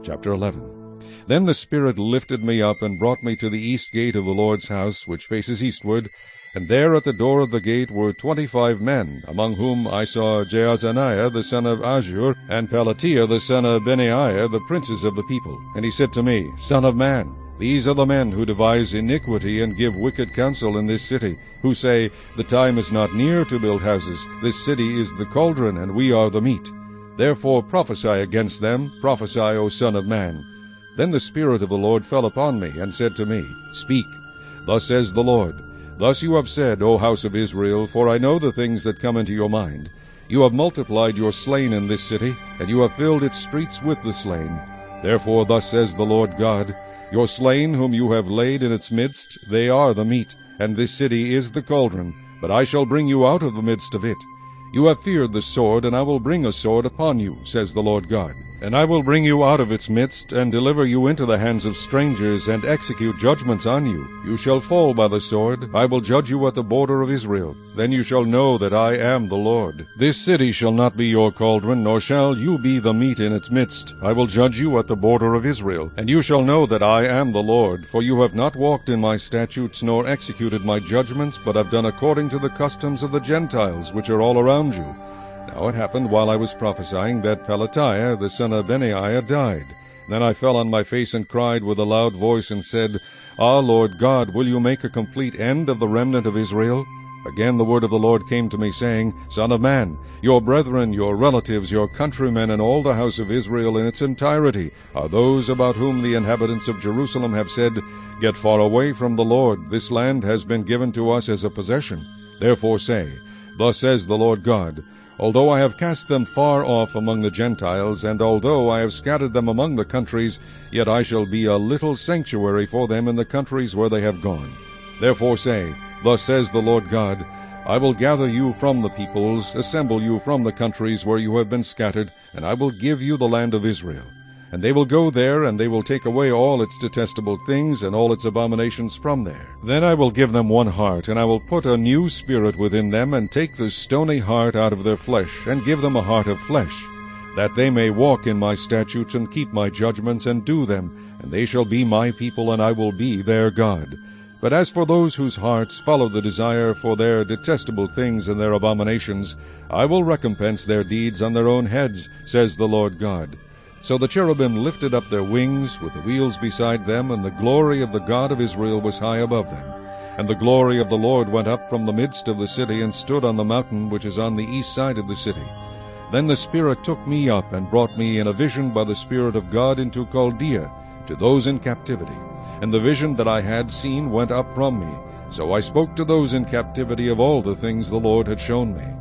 Chapter 11. Then the Spirit lifted me up and brought me to the east gate of the Lord's house, which faces eastward, and there at the door of the gate were 25 men, among whom I saw Jaazaniah the son of Azur, and Pelatiah the son of Benaiah, the princes of the people. And he said to me, Son of man, these are the men who devise iniquity and give wicked counsel in this city, who say, The time is not near to build houses, this city is the cauldron, and we are the meat. Therefore prophesy against them, prophesy, O Son of man. Then the Spirit of the Lord fell upon me, and said to me, Speak. Thus says the Lord, Thus you have said, O house of Israel, for I know the things that come into your mind. You have multiplied your slain in this city, and you have filled its streets with the slain. Therefore thus says the Lord God, Your slain whom you have laid in its midst, they are the meat, and this city is the cauldron, but I shall bring you out of the midst of it. You have feared the sword, and I will bring a sword upon you, says the Lord God. And I will bring you out of its midst, and deliver you into the hands of strangers, and execute judgments on you. You shall fall by the sword. I will judge you at the border of Israel. Then you shall know that I am the Lord. This city shall not be your cauldron, nor shall you be the meat in its midst. I will judge you at the border of Israel. And you shall know that I am the Lord, for you have not walked in my statutes, nor executed my judgments, but have done according to the customs of the Gentiles, which are all around you. Now it happened, while I was prophesying, that Pelatiah the son of Benaiah died. Then I fell on my face and cried with a loud voice, and said, Ah, Lord God, will you make a complete end of the remnant of Israel? Again the word of the Lord came to me, saying, Son of man, your brethren, your relatives, your countrymen, and all the house of Israel in its entirety are those about whom the inhabitants of Jerusalem have said, Get far away from the Lord, this land has been given to us as a possession. Therefore say, Thus says the Lord God, Although I have cast them far off among the Gentiles, and although I have scattered them among the countries, yet I shall be a little sanctuary for them in the countries where they have gone. Therefore say, Thus says the Lord God, I will gather you from the peoples, assemble you from the countries where you have been scattered, and I will give you the land of Israel. And they will go there, and they will take away all its detestable things and all its abominations from there. Then I will give them one heart, and I will put a new spirit within them, and take the stony heart out of their flesh, and give them a heart of flesh, that they may walk in my statutes, and keep my judgments, and do them, and they shall be my people, and I will be their God. But as for those whose hearts follow the desire for their detestable things and their abominations, I will recompense their deeds on their own heads, says the Lord God. So the cherubim lifted up their wings, with the wheels beside them, and the glory of the God of Israel was high above them. And the glory of the Lord went up from the midst of the city, and stood on the mountain which is on the east side of the city. Then the Spirit took me up, and brought me in a vision by the Spirit of God into Chaldea, to those in captivity. And the vision that I had seen went up from me. So I spoke to those in captivity of all the things the Lord had shown me.